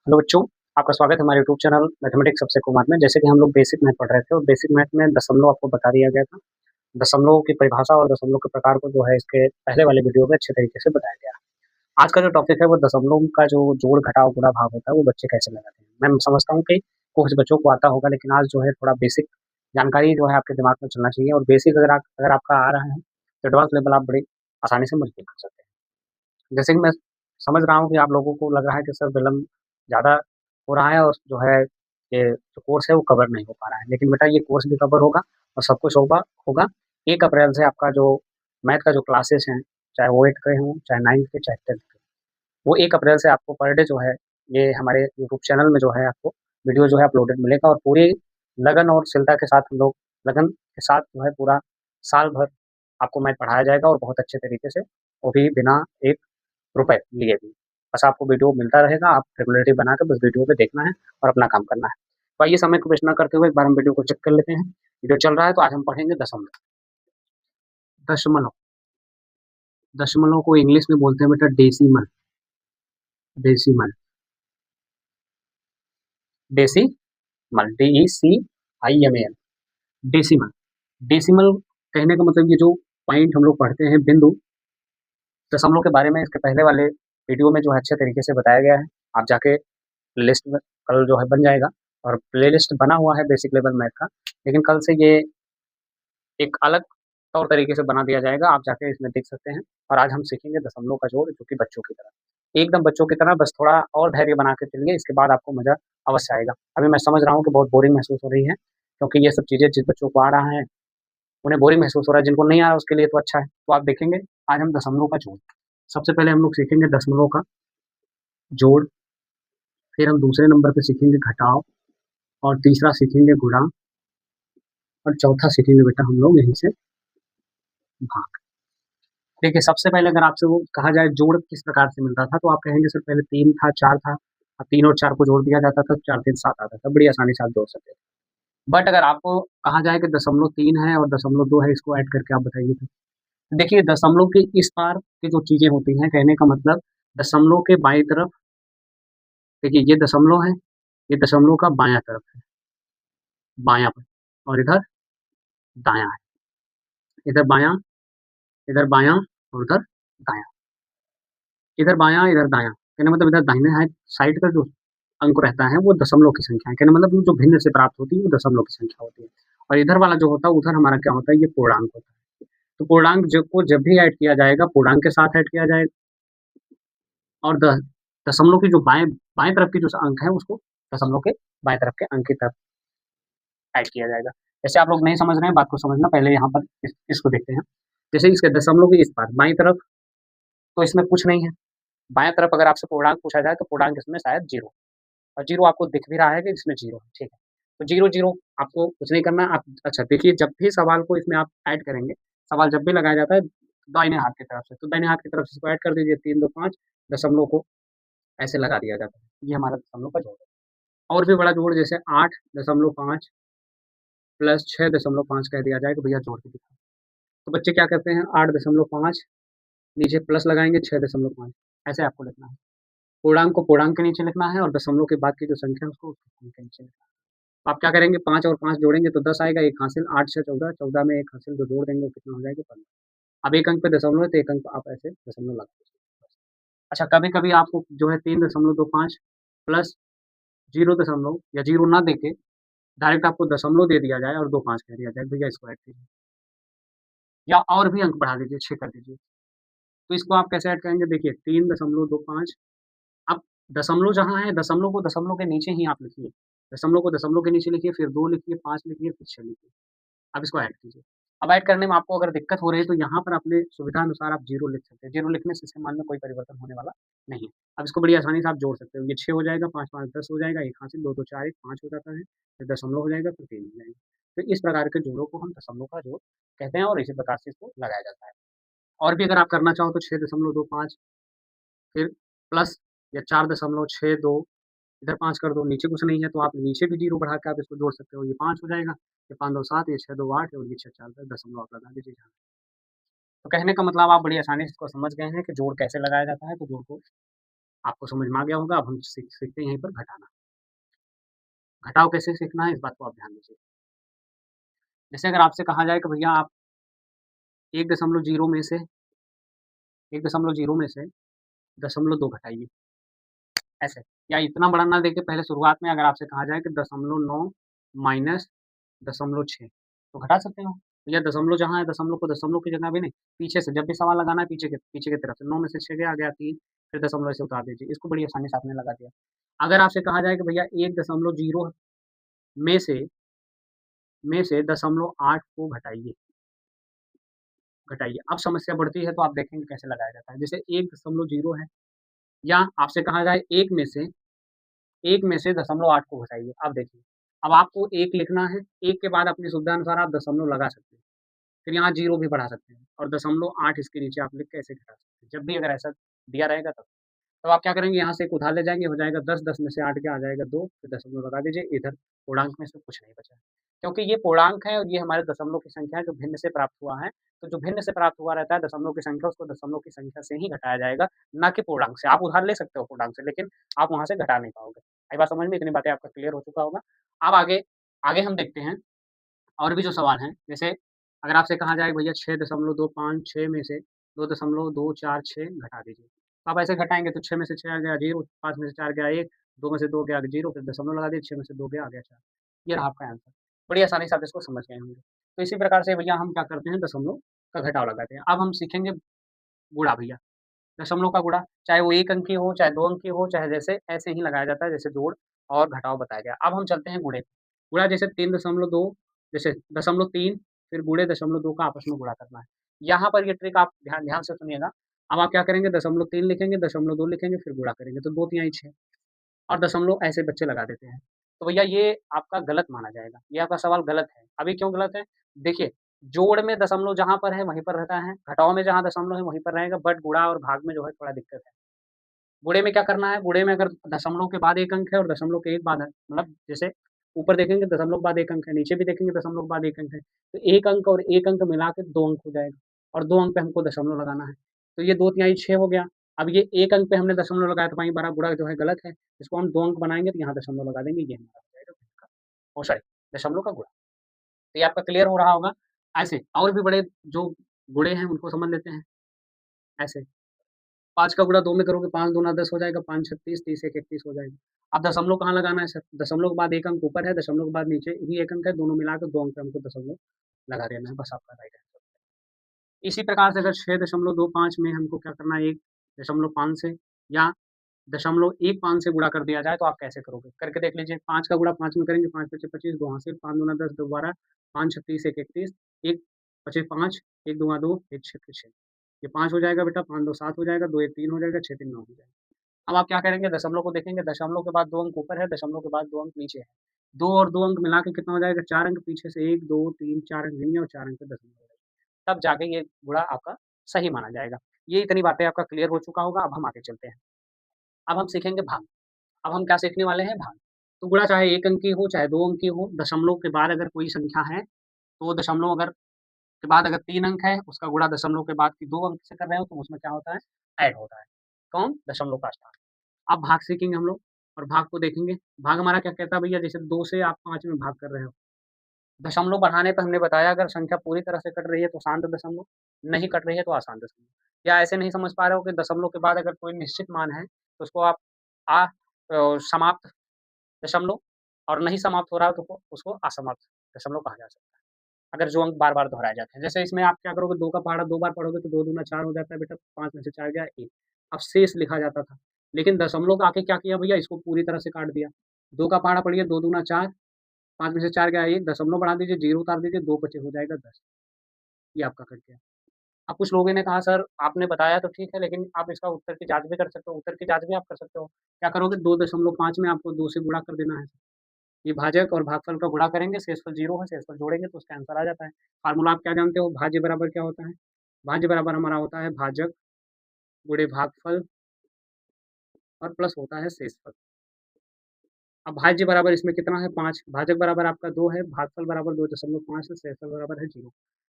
Hello बच्चों, आपका स्वागत है हमारे यूट्यूब चैनल मैथमेटिक्स सबसे कुमार में। जैसे कि हम लोग बेसिक मैथ पढ़ रहे थे और बेसिक मैथ में दशमलव आपको बता दिया गया था। दशमलव की परिभाषा और दशमलव के प्रकार को जो है इसके पहले वाले वीडियो में अच्छे तरीके से बताया गया। आज का जो टॉपिक है वो दशमलव का जो जोड़ घटाव गुणा भाग होता है वो बच्चे कैसे लगाते हैं। मैं समझता हूँ कि कुछ बच्चों को आता होगा, लेकिन आज जो है थोड़ा बेसिक जानकारी जो है आपके दिमाग में चलना चाहिए। और बेसिक अगर आपका आ रहा है तो एडवांस लेवल आप बड़ी आसानी से मजबूत कर सकते हैं। जैसे कि मैं समझ रहा हूँ कि आप लोगों को लग रहा है कि सर विलम्ब ज़्यादा हो रहा है और जो है ये जो कोर्स है वो कवर नहीं हो पा रहा है। लेकिन बेटा ये कोर्स भी कवर होगा और सब कुछ होगा होगा 1 अप्रैल से आपका जो मैथ का जो क्लासेस हैं, चाहे वो 8 के हों, चाहे 9 के, चाहे 10 के, वो 1 अप्रैल से आपको पर डे जो है ये हमारे यूट्यूब चैनल में जो है आपको वीडियो जो है अपलोडेड मिलेगा। और पूरी लगन और शिलता के साथ हम लोग लगन के साथ जो है पूरा साल भर आपको मैथ पढ़ाया जाएगा और बहुत अच्छे तरीके से, वो भी बिना एक रुपए लिए भी। बस आपको वीडियो मिलता रहेगा, आप रेगुलरिटी बना के बस वीडियो पे देखना है और अपना काम करना है। तो आइए समय को वेस्ट ना करते हुए एक बार हम वीडियो को चेक कर लेते हैं। वीडियो चल रहा है तो आज हम पढ़ेंगे दशमलव। दशमलव दशमलव को इंग्लिश में बोलते हैं बेटा decimal. Decimal decimal DECIMAL decimal. Decimal कहने का मतलब ये जो पॉइंट हम लोग पढ़ते हैं, बिंदु। दशमलव के बारे में इसके पहले वाले वीडियो में जो है अच्छे तरीके से बताया गया है। आप जाके लिस्ट में कल जो है बन जाएगा और प्लेलिस्ट बना हुआ है बेसिक लेवल मैथ का। लेकिन कल से ये एक अलग तौर तरीके से बना दिया जाएगा, आप जाके इसमें देख सकते हैं। और आज हम सीखेंगे दशमलव का जोड़, जो कि बच्चों की तरह, एकदम बच्चों की तरह। बस थोड़ा और धैर्य बना के चलिए, इसके बाद आपको मजा अवश्य आएगा। अभी मैं समझ रहा हूँ कि बहुत बोरिंग महसूस हो रही है, क्योंकि ये सब चीज़ें जिस बच्चों को आ रहा है उन्हें बोरिंग महसूस हो रहा है, जिनको नहीं आ रहा उसके लिए तो अच्छा है। तो आप देखेंगे आज हम दशमलव का जोड़, सबसे पहले हम लोग सीखेंगे दशमलव का जोड़, फिर हम दूसरे नंबर पे सीखेंगे घटाव, और तीसरा सीखेंगे गुणा, और चौथा सीखेंगे बेटा हम लोग यहीं से भाग। देखिए सबसे पहले अगर आपसे वो कहा जाए जोड़ किस प्रकार से मिलता था, तो आप कहेंगे सर पहले 3 था, 4 था, अब 3 और 4 को जोड़ दिया जाता था, 4 3 7 आता था, बड़ी आसानी से आप जोड़ सकते थे। बट अगर आपको कहा जाए कि 0.3 है और 0.2 है, इसको ऐड करके आप बताइए। तो देखिए दशमलव के इस पार की जो चीजें होती हैं, कहने का मतलब दशमलव के बाईं तरफ, देखिए ये दशमलव है, ये दशमलव का बायां तरफ है, बायां पर, और इधर दायां है, इधर बायां, इधर बायां, और उधर दायां, इधर बायां, इधर दायां, कहने मतलब इधर दाहिने साइड का जो अंक रहता है वो दशमलव की संख्या है, कहने मतलब जो भिन्न से प्राप्त होती है वो दशमलव की संख्या होती है। और इधर वाला जो होता है उधर हमारा क्या होता है, ये पूर्णांक होता है। तो पूर्णांक को जब भी ऐड किया जाएगा पूर्णांक के साथ ऐड किया जाएगा, और दशमलव की जो बाएं बाएं तरफ की जो अंक है उसको दशमलव के बाएं तरफ के अंक की तरफ ऐड किया जाएगा। जैसे आप लोग नहीं समझ रहे हैं, बात को समझना, पहले यहाँ पर इसको देखते हैं। जैसे इसके दशमलव की इस बार बाईं तरफ, तो इसमें कुछ नहीं है। बाएं तरफ अगर आपसे पूर्णांक पूछा जाए तो पूर्णांक इसमें शायद 0, और 0 आपको दिख भी रहा है कि इसमें 0 है, ठीक है। तो 0 0 आपको कुछ नहीं करना आप। अच्छा देखिए, जब भी सवाल को इसमें आप ऐड करेंगे, सवाल जब भी लगाया जाता है दाहिने हाथ की तरफ से, तो दाहिने हाथ की तरफ से इसको ऐड कर दीजिए। 3 2 5 दशमलव को ऐसे लगा दिया जाता है, ये हमारा दशमलव का जोड़ है। और भी बड़ा जोड़ जैसे 8.5 प्लस 6.5 कह दिया जाए तो भैया जोड़ के दिखाओ। तो बच्चे क्या करते हैं, 8.5 नीचे प्लस लगाएंगे 6.5, ऐसे आपको लिखना है। पूर्णांक को पूर्णांक के नीचे लिखना है और दशमलव के बाद की जो संख्या है उसको उसके के नीचे लिखना है। तो आप क्या करेंगे, 5 और 5 जोड़ेंगे तो 10 आएगा, एक हासिल, 8 6 14, 14 में एक हासिल जो जोड़ देंगे वो कितना हो जाएगा, 15। अब एक अंक पे दशमलव है तो एक अंक आप ऐसे दशमलव लगा दीजिए। अच्छा कभी कभी आपको जो है 3.25 प्लस 0 या 0 ना देके डायरेक्ट आपको दशमलव दे दिया जाए और 2 5 कह दिया जाए, भैया इसको ऐड कीजिए, या और भी अंक बढ़ा दीजिए, 6 कर दीजिए। तो इसको आप कैसे ऐड करेंगे, देखिए 3.25। अब दशमलव जहाँ है, दशमलव को दशमलव के नीचे ही आप लिखिए, दशमलव को दशमलव के नीचे लिखिए, फिर 2 लिखिए, 5 लिखिए, फिर 6 लिखिए। अब इसको ऐड कीजिए। अब ऐड करने में आपको अगर दिक्कत हो रही है तो यहाँ पर अपने सुविधा अनुसार आप 0 लिख सकते हैं। 0 लिखने से इसके मान में कोई परिवर्तन होने वाला नहीं है। अब इसको बड़ी आसानी से आप जोड़ सकते हो। ये 6 हो जाएगा, 5 5 10 हो जाएगा, 1 हासिल, 2 2 4 1 5 हो जाता है, फिर दशमलव हो जाएगा, फिर 3 हो जाएगा। तो इस प्रकार के जोड़ों को हम दशमलव का जोड़ कहते हैं और इसी प्रकार से इसको लगाया जाता है। और भी अगर आप करना चाहो तो 6.25 फिर प्लस या 4.62, इधर 5 कर दो, नीचे कुछ नहीं है तो आप नीचे भी 0 बढ़ा के आप इसको जोड़ सकते हो, ये 5 हो जाएगा, ये 5 2 7, ये 6 2 8 और ये 6 4 10, दशमलव आप लगा दीजिए जहाँ। तो कहने का मतलब आप बड़ी आसानी से इसको समझ गए हैं कि जोड़ कैसे लगाया जाता है। तो जोड़ को आपको समझ में आ गया होगा। अब हम सीखते हैं यहीं पर घटाना। घटाव कैसे सीखना है इस बात को आप ध्यान दीजिए। जैसे अगर आपसे कहा जाए कि भैया आप 1.0 में से 0.2 घटाइए, ऐसे। या इतना बड़ा ना देके पहले शुरुआत में अगर आपसे कहा जाए कि 0.9 माइनस 0.6 तो घटा सकते हो। या दशमलव जहाँ है दशमलव को दशमलव की जगह भी नहीं, पीछे से जब भी सवाल लगाना है पीछे की तरफ से 9 में से 6 गया, आ गया 3, फिर दशमलव से उतार दीजिए। इसको बड़ी आसानी से आपने लगा दिया। अगर आपसे कहा जाए कि भैया 1.0 में से 0.8 को घटाइए। अब समस्या बढ़ती है तो आप देखेंगे कैसे लगाया जाता है। जैसे 1.0 है या आपसे कहा जाए 1 में से 0.8 को घटाइए। अब देखिए, अब आपको 1 लिखना है, 1 के बाद अपनी सुविधानुसार आप दशमलव लगा सकते हैं। फिर यहाँ 0 भी बढ़ा सकते हैं और 0.8 इसके नीचे आप लिख के ऐसे घटा सकते हैं। जब भी अगर ऐसा दिया रहेगा तब। तो आप क्या करेंगे, यहाँ से एक उधार ले जाएँगे, हो जाएगा 10, 10 में से 8 क्या आ जाएगा 2, फिर दशमलव लगा दीजिए, इधर पूर्णांक में से कुछ नहीं बचा है। क्योंकि ये पूर्णांक है और ये हमारे दशमलव की संख्या है जो भिन्न से प्राप्त हुआ है, तो जो भिन्न से प्राप्त हुआ रहता है दशमलव की संख्या, उसको दशमलव की संख्या से ही घटाया जाएगा, ना कि पूर्णांक से। आप उधार ले सकते हो पूर्णांक से, लेकिन आप वहाँ से घटा नहीं पाओगे। आई बात समझ में? इतनी बातें आपका क्लियर हो चुका होगा। अब आगे आगे हम देखते हैं और भी जो सवाल हैं, जैसे अगर आपसे कहा जाए भैया 6.256 में से 2.246 घटा दीजिए। तो आप ऐसे घटाएँगे तो 6 में से 6 आ गया 0, 5 में से 4 गया 1, 2 में से 2 गया 0, फिर दशमलव लगा दिए, 6 में से 2 गया, आ गया 4। ये रहा आपका आंसर। बड़ी आसानी से आप इसको समझ गए होंगे। तो इसी प्रकार से भैया हम क्या करते हैं, दशमलव का घटाव लगाते हैं। अब हम सीखेंगे गुणा भैया, दशमलव का गुणा, चाहे वो 1 अंकीय हो, चाहे 2 अंकीय हो, चाहे जैसे ऐसे ही लगाया जाता है जैसे जोड़ और घटाव बताया गया। अब हम चलते हैं गुणे। गुणा जैसे 3.2 जैसे 0.3 फिर गुणे 0.2 का आपस में गुणा करना है। यहाँ पर ये ट्रिक आप ध्यान ध्यान से सुनिएगा। अब आप क्या करेंगे 0.3 लिखेंगे, 0.2 लिखेंगे, फिर गुणा करेंगे तो 2 तिहाई 6 और दशमलव ऐसे बच्चे लगा देते हैं। तो भैया ये आपका गलत माना जाएगा, ये आपका सवाल गलत है। अभी क्यों गलत है? देखिए, जोड़ में दशमलव जहाँ पर है वहीं पर रहता है, घटाव में जहाँ दशमलव है वहीं पर रहेगा, बट गुणा और भाग में जो है थोड़ा दिक्कत है। गुणे में क्या करना है, गुणे में अगर दशमलव के बाद 1 अंक है और दशमलव के एक बाद है, मतलब जैसे ऊपर देखेंगे दशमलव के बाद 1 अंक है, नीचे भी देखेंगे दशमलव के बाद 1 अंक है, तो 1 अंक और 1 अंक मिला के 2 अंक हो जाएगा और 2 अंक पे हमको दशमलव लगाना है। तो ये 2 तिहाई 6 हो गया। अब ये 1 अंक पे हमने दशमलव लगाया तो वहीं बड़ा गुणा जो है गलत है। इसको हम 2 अंक बनाएँगे तो यहाँ दशमलव लगा देंगे, ये हमारा हो जाएगा गुणे का ओह सॉरी दशमलव का गुणा। तो ये आपका क्लियर हो रहा होगा। ऐसे और भी बड़े जो गुणे हैं उनको समझ लेते हैं, ऐसे 5 का गुणा 2 में करोगे 5 दूना 10 हो जाएगा, 5 36 30 1 31 हो जाएगा। अब दशमलव कहाँ लगाना है सर? दशमलव के बाद 1 अंक ऊपर है, दशमलव के बाद नीचे भी 1 अंक है, दोनों मिला के 2 अंक पे हमको दशमलव लगा देना है, बस आपका राइट आंसर। इसी प्रकार से अगर 6.25 में हमको क्या करना है 1.5 से या 0.15 से गुणा कर दिया जाए तो आप कैसे करोगे? करके देख लीजिए। 5 का गुणा 5 में करेंगे, 5 पचे 25, 2 हासिल, 5 दूना 10, 2 12, 5 36, 1 31, 1 पचे 5, 1 दूना 2, 1 छक्के 6। ये 5 हो जाएगा बेटा, 5 2 7 हो जाएगा, 2 1 3 हो जाएगा, 6 3 9 हो जाएगा। अब आप क्या करेंगे दशमलव को देखेंगे, दशमलव के बाद 2 अंक ऊपर है, दशमलव के बाद 2 अंक नीचे है। 2 और 2 अंक मिला के कितना हो जाएगा? 4 अंक पीछे से 1 2 3 4 अंक गिनिए और 4 अंक पे दशमलव लगाइए। तब जाके ये गुणा आपका सही माना जाएगा। ये इतनी बातें आपका क्लियर हो चुका होगा, अब हम आगे चलते हैं। अब हम सीखेंगे भाग। अब हम क्या सीखने वाले हैं? भाग। तो गुणा चाहे 1 अंक की हो, चाहे 2 अंक की हो, दशमलव के बाद अगर कोई संख्या है, तो दशमलव अगर के बाद अगर 3 अंक है, उसका गुणा दशमलव के बाद की 2 अंक से कर रहे हो, तो उसमें क्या होता है? ऐड होता है। कौन? दशमलव का स्थान। अब भाग सीखेंगे हम लोग और भाग को देखेंगे। भाग हमारा क्या कहता है भैया, जैसे 2 से आप 5 में भाग कर रहे हो। दशमलव बढ़ाने पे हमने बताया अगर संख्या पूरी तरह से कट रही है तो शांत दशमलव, नहीं कट रही है तो अशांत दशमलव। या ऐसे नहीं समझ पा रहे हो कि दशमलव के बाद अगर कोई निश्चित मान है, तो उसको आप समाप्त दशमलव और नहीं समाप्त हो रहा है तो उसको असमाप्त दशमलव कहा जा सकता है। अगर जो अंक बार-बार दोहराए जाते हैं। जैसे इसमें आप क्या करोगे 2 का पहाड़ा 2 बार पढ़ोगे तो 2 दूना 4 हो जाता है बेटा, 5 में से 4 गया 1। अब शेष लिखा जाता था। लेकिन दशमलव का आके क्या किया भैया, इसको पूरी तरह से काट दिया। 2 का पहाड़ा पढ़िए 2 दूना 4, 5 में से 4 गया 1, दशमलव बढ़ा दीजिए, 0 उतार दीजिए, 2 बचे हो जाएगा 10। ये आपका कट गया। अब कुछ लोगों ने कहा सर आपने बताया तो ठीक है, लेकिन आप इसका उत्तर की जाँच भी कर सकते हो, उत्तर की जाँच भी आप कर सकते हो। क्या करोगे 2.5 में आपको 2 से गुणा कर देना है। ये भाजक और भागफल का गुणा करेंगे, शेषफल 0 है, शेषफल जोड़ेंगे तो उसका आंसर आ जाता है। फ़ॉर्मूला आप क्या जानते हो? भाज्य बराबर क्या होता है? भाज्य बराबर हमारा होता है भाजक गुणे भागफल और प्लस होता है शेषफल। अब भाज्य बराबर इसमें कितना है 5, भाजक बराबर आपका 2 है, भागफल बराबर 2.5 है, शेषफल बराबर है 0।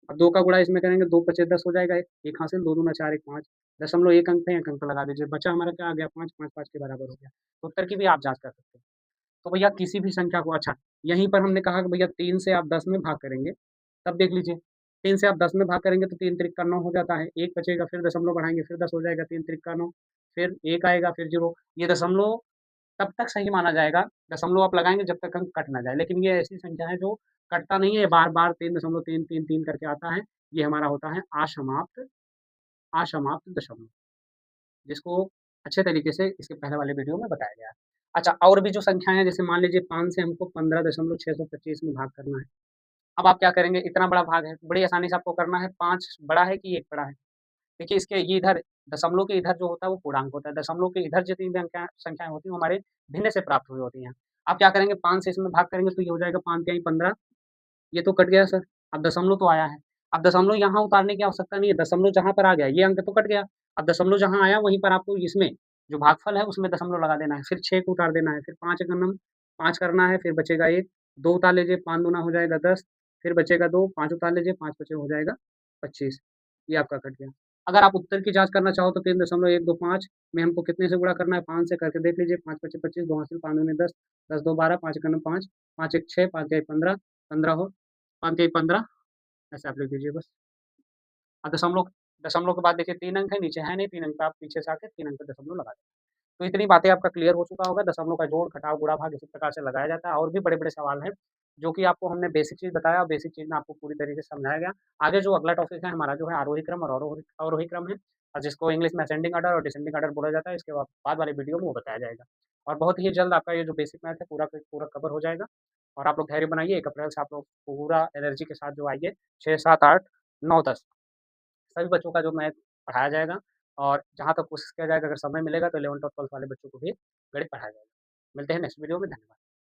अब 2 का गुणा इसमें करेंगे, 2 पचे 10 हो जाएगा, 1 हासिल, 2 दूना 4, 1 5, दशमलव 1 अंक पे 1 अंक लगा दीजिए, बचा हमारा क्या आ गया 5, 5, 5 के बराबर हो गया। तो उत्तर की भी आप जाँच कर सकते हैं। तो भैया किसी भी संख्या को अच्छा, यहीं पर हमने कहा कि भैया 3 से आप 10 में भाग करेंगे, तब देख लीजिए, 3 से आप 10 में भाग करेंगे तो 3 त्रिक का 9 हो जाता है, 1 बचेगा, फिर दशमलव बढ़ाएँगे, फिर 10 हो जाएगा, 3 त्रिक का 9, फिर 1 आएगा, फिर 0, ये दशमलव तब तक सही माना जाएगा, दशमलव आप लगाएँगे जब तक अंक कट ना जाए। लेकिन ये ऐसी संख्या है जो कटता नहीं है, बार-बार 3.333 करके आता है, ये हमारा होता है अशमाप्त अशमाप्त दशमलव, जिसको अच्छे तरीके से इसके पहले वाले वीडियो में बताया गया है। अच्छा, और भी जो संख्याएँ हैं, जैसे मान लीजिए 5 से हमको 15.625 में भाग करना है। अब आप क्या करेंगे, इतना बड़ा भाग है, बड़ी आसानी से आपको करना है, 5 बड़ा है कि 1 बड़ा है? देखिए इसके ये इधर दशमलव के इधर जो होता है वो पूर्णांक होता है, दशमलव के इधर जितनी भी अंक संख्याएँ होती हैं वो हमारे भिन्न से प्राप्त हुई होती हैं। आप क्या करेंगे, 5 से इसमें भाग करेंगे तो ये हो जाएगा 5 तिहाई 15, ये तो कट गया सर, अब दशमलव तो आया है। अब दशमलव यहाँ उतारने की आवश्यकता नहीं है, दशमलव जहाँ पर आ गया ये अंक तो कट गया। अब दशमलव जहाँ आया वहीं पर आपको इसमें जो भागफल है उसमें दशमलव लगा देना है, फिर 6 को उतार देना है, फिर 5 एकम 5 करना है, फिर बचेगा 1, 2 उतार लीजिए, 5 दूना हो जाएगा 10, फिर बचेगा 2, 5 उतार लीजिए, 5 बचे हो जाएगा 25, ये आपका कट गया। अगर आप उत्तर की जाँच करना चाहो तो 3.125 में हमको कितने से गुणा करना है, 5 से करके देख लीजिए, 5 पचे 25, 2 हासिल, 5 दूनी 10, 10 दो 12, 5 एकम 5, 5 एक 6, 5 तिहाई 15, 15 हो, 5 तिहाई 15, ऐसे आप लिख दीजिए बस। दशमलव दशमलव के बाद देखिए 3 अंक है, नीचे है नहीं 3 अंक, आप पीछे से आके 3 अंक का दशमलव लगा दें। तो इतनी बातें आपका क्लियर हो चुका होगा, दशमलव का जोड़, घटाव, गुणा, भाग इसी प्रकार से लगाया जाता है, और भी बड़े-बड़े सवाल हैं, जो कि आपको हमने बेसिक चीज़ बताया और बेसिक चीज़ में आपको पूरी तरीके से समझाया गया। आगे जो अगला टॉपिक है हमारा जो है आरोही क्रम और अवरोही क्रम है, जिसको इंग्लिश में असेंडिंग ऑर्डर और डिसेंडिंग ऑर्डर बोला जाता है, इसके बाद वाले वीडियो में वो बताया जाएगा। और बहुत ही जल्द आपका ये जो बेसिक मैथ है पूरा का पूरा कवर हो जाएगा, और आप लोग धैर्य बनाइए, 1 अप्रैल से आप लोग पूरा एनर्जी के साथ जो आइए, 6, 7, 8, 9, 10 सभी बच्चों का जो मैथ पढ़ाया जाएगा, और जहाँ तक कोशिश किया जाएगा, अगर समय मिलेगा तो 11th और 12th वाले बच्चों को भी गणित पढ़ाया जाएगा। मिलते हैं नेक्स्ट वीडियो में, धन्यवाद।